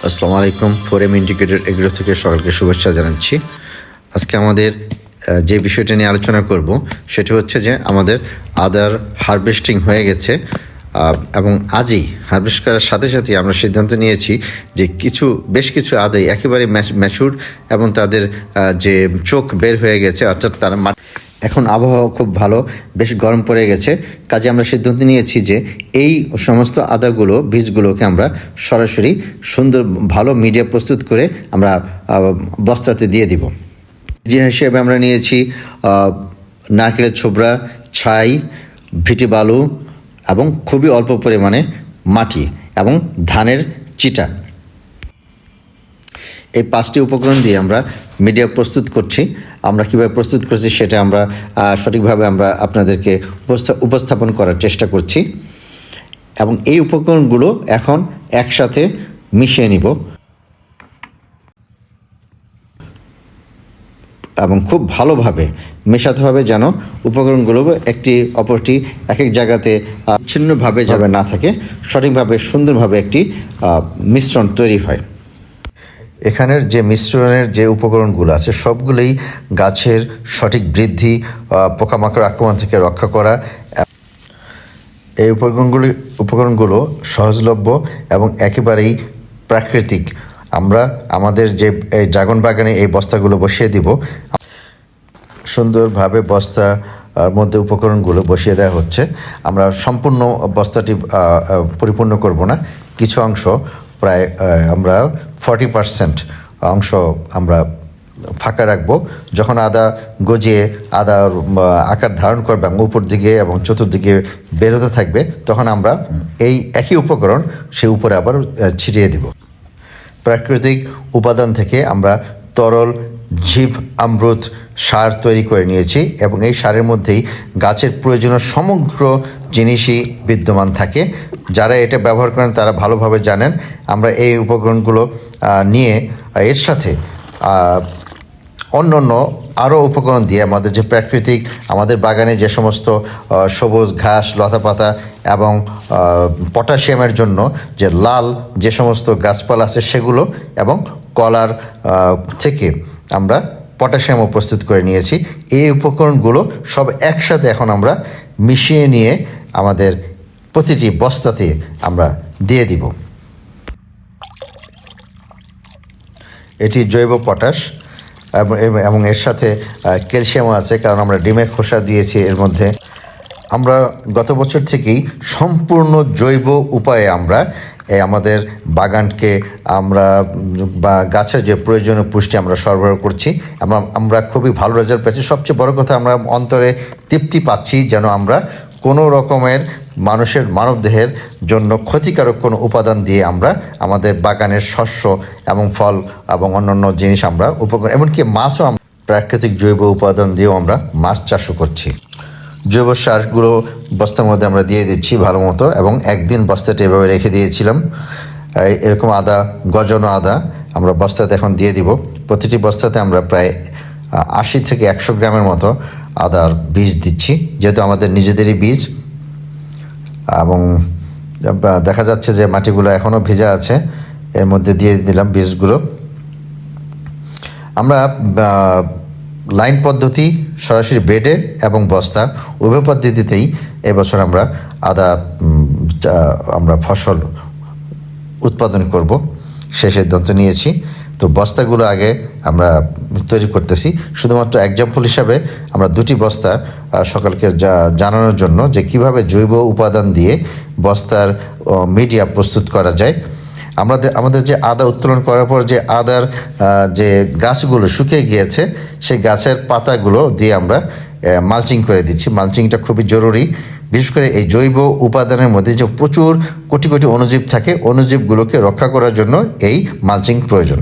আসসালামু আলাইকুম। Four M integrated agro থেকে সকলকে শুভেচ্ছা জানাচ্ছি। আজকে আমাদের যে বিষয়টা নিয়ে আলোচনা করব সেটা হচ্ছে যে আমাদের আদার হারভেস্টিং হয়ে গেছে এবং আজই হারভেস্ট করার সাথে সাথে আমরা সিদ্ধান্ত নিয়েছি যে বেশ কিছু আদাই একেবারে ম্যাচুর এবং তাদের যে চোখ বের হয়ে গেছে, অর্থাৎ তারা এখন আবহাওয়া খুব ভালো, বেশ গরম পড়ে গেছে। কাজে আমরা সিদ্ধান্ত নিয়েছি যে এই সমস্ত বীজগুলোকে আমরা সরাসরি সুন্দর ভালো মিডিয়া প্রস্তুত করে আমরা বস্তাতে দিয়ে দিব। মিডিয়া হিসেবে আমরা নিয়েছি নারকেলের ছোবড়া, ছাই, ভিটি বালু এবং খুবই অল্প পরিমাণে মাটি এবং ধানের চিটা। এই 5টি উপকরণ দিয়ে আমরা মিডিয়া প্রস্তুত করছি। আমরা কীভাবে প্রস্তুত করছি সেটা আমরা সঠিকভাবে আমরা আপনাদেরকে উপস্থাপন করার চেষ্টা করছি এবং এই উপকরণগুলো এখন একসাথে মিশিয়ে নিব এবং খুব ভালোভাবে মেশাতে হবে যেন উপকরণগুলো একটি অপরটি এক এক জায়গাতে বিচ্ছিন্নভাবে যাবে না থাকে, সঠিকভাবে সুন্দরভাবে একটি মিশ্রণ তৈরি হয়। এখানের যে মিশ্রণের যে উপকরণগুলো আছে সবগুলোই গাছের সঠিক বৃদ্ধি, পোকামাকড় আক্রমণ থেকে রক্ষা করা। এই উপকরণগুলো সহজলভ্য এবং একেবারেই প্রাকৃতিক। আমরা আমাদের যে এই ড্রাগন বাগানে এই বস্তাগুলো বসিয়ে দিব, সুন্দরভাবে বস্তার মধ্যে উপকরণগুলো বসিয়ে দেওয়া হচ্ছে। আমরা সম্পূর্ণ বস্তাটি পরিপূর্ণ করব না, কিছু অংশ প্রায় আমরা 40% অংশ আমরা ফাঁকা রাখবো। যখন আদা গজিয়ে আদার আকার ধারণ করবে এবং উপর দিকে এবং চতুর্দিকে বেরোতে থাকবে, তখন আমরা এই একই উপকরণ সে উপরে আবার ছিটিয়ে দিব। প্রাকৃতিক উপাদান থেকে আমরা তরল জীব অমৃত সার তৈরি করে নিয়েছি এবং এই সারের মধ্যেই গাছের প্রয়োজনীয় সমগ্র জিনিসই বিদ্যমান থাকে। যারা এটা ব্যবহার করেন তারা ভালোভাবে জানেন। আমরা এই উপকরণগুলো নিয়ে এর সাথে অন্য আরও উপকরণ দিয়ে আমাদের যে প্রাকৃতিক আমাদের বাগানে যে সমস্ত সবুজ ঘাস, লতাপাতা এবং পটাশিয়ামের জন্য যে লাল যে সমস্ত গাছপালা আছে সেগুলো এবং কলার থেকে আমরা পটাশিয়াম প্রস্তুত করে নিয়েছি। এই উপকরণগুলো সব একসাথে এখন আমরা মিশিয়ে নিয়ে আমাদের প্রতিটি বস্তাতে আমরা দিয়ে দিব। এটি জৈব পটাশ এবং এর সাথে ক্যালসিয়ামও আছে, কারণ আমরা ডিমের খোসা দিয়েছি এর মধ্যে। আমরা গত বছর থেকেই সম্পূর্ণ জৈব উপায়ে আমরা আমাদের বাগানকে আমরা বা গাছের যে প্রয়োজনীয় পুষ্টি আমরা সরবরাহ করছি। আমরা খুবই ভালো রেজাল্ট পেয়েছি। সবচেয়ে বড় কথা, আমরা অন্তরে তৃপ্তি পাচ্ছি যেন আমরা কোনো রকমের মানবদেহের জন্য ক্ষতিকারক কোনো উপাদান দিয়ে আমরা আমাদের বাগানের শস্য এবং ফল এবং অন্যান্য জিনিস আমরা উপকরণ, এমনকি মাছও আমরা প্রাকৃতিক জৈব উপাদান দিয়েও আমরা মাছ চাষও করছি। জৈব সারগুলো বস্তার মধ্যে আমরা দিয়ে দিচ্ছি ভালো মতো এবং একদিন বস্তাটা এভাবে রেখে দিয়েছিলাম। এরকম গজানো আদা আমরা বস্তাতে এখন দিয়ে দিব। প্রতিটি বস্তাতে আমরা প্রায় 80 থেকে 100 গ্রামের মতো আদার বীজ দিচ্ছি, যেহেতু আমাদের নিজেদেরই বীজ। এবং দেখা যাচ্ছে যে মাটিগুলো এখনও ভেজা আছে, এর মধ্যে দিয়ে দিলাম বীজগুলো। আমরা লাইন পদ্ধতি, সরাসরি বেডে এবং বস্তা উভয় পদ্ধতিতেই এবছর আমরা ফসল উৎপাদন করব সে সিদ্ধান্ত নিয়েছি। তো বস্তাগুলো আগে আমরা তৈরি করতেছি। শুধুমাত্র এক্সাম্পল হিসাবে আমরা 2টি বস্তা সকলকে জানানোর জন্য যে কিভাবে জৈব উপাদান দিয়ে বস্তার মিডিয়া প্রস্তুত করা যায়। আমাদের যে আদা উত্তোলন করার পর যে আদার যে গাছগুলো শুকিয়ে গিয়েছে, সেই গাছের পাতাগুলো দিয়ে আমরা মালচিং করে দিচ্ছি। মালচিংটা খুবই জরুরি, বিশেষ করে এই জৈব উপাদানের মধ্যে যে প্রচুর কোটি কোটি অণুজীব থাকে, অণুজীবগুলোকে রক্ষা করার জন্য এই মালচিং প্রয়োজন।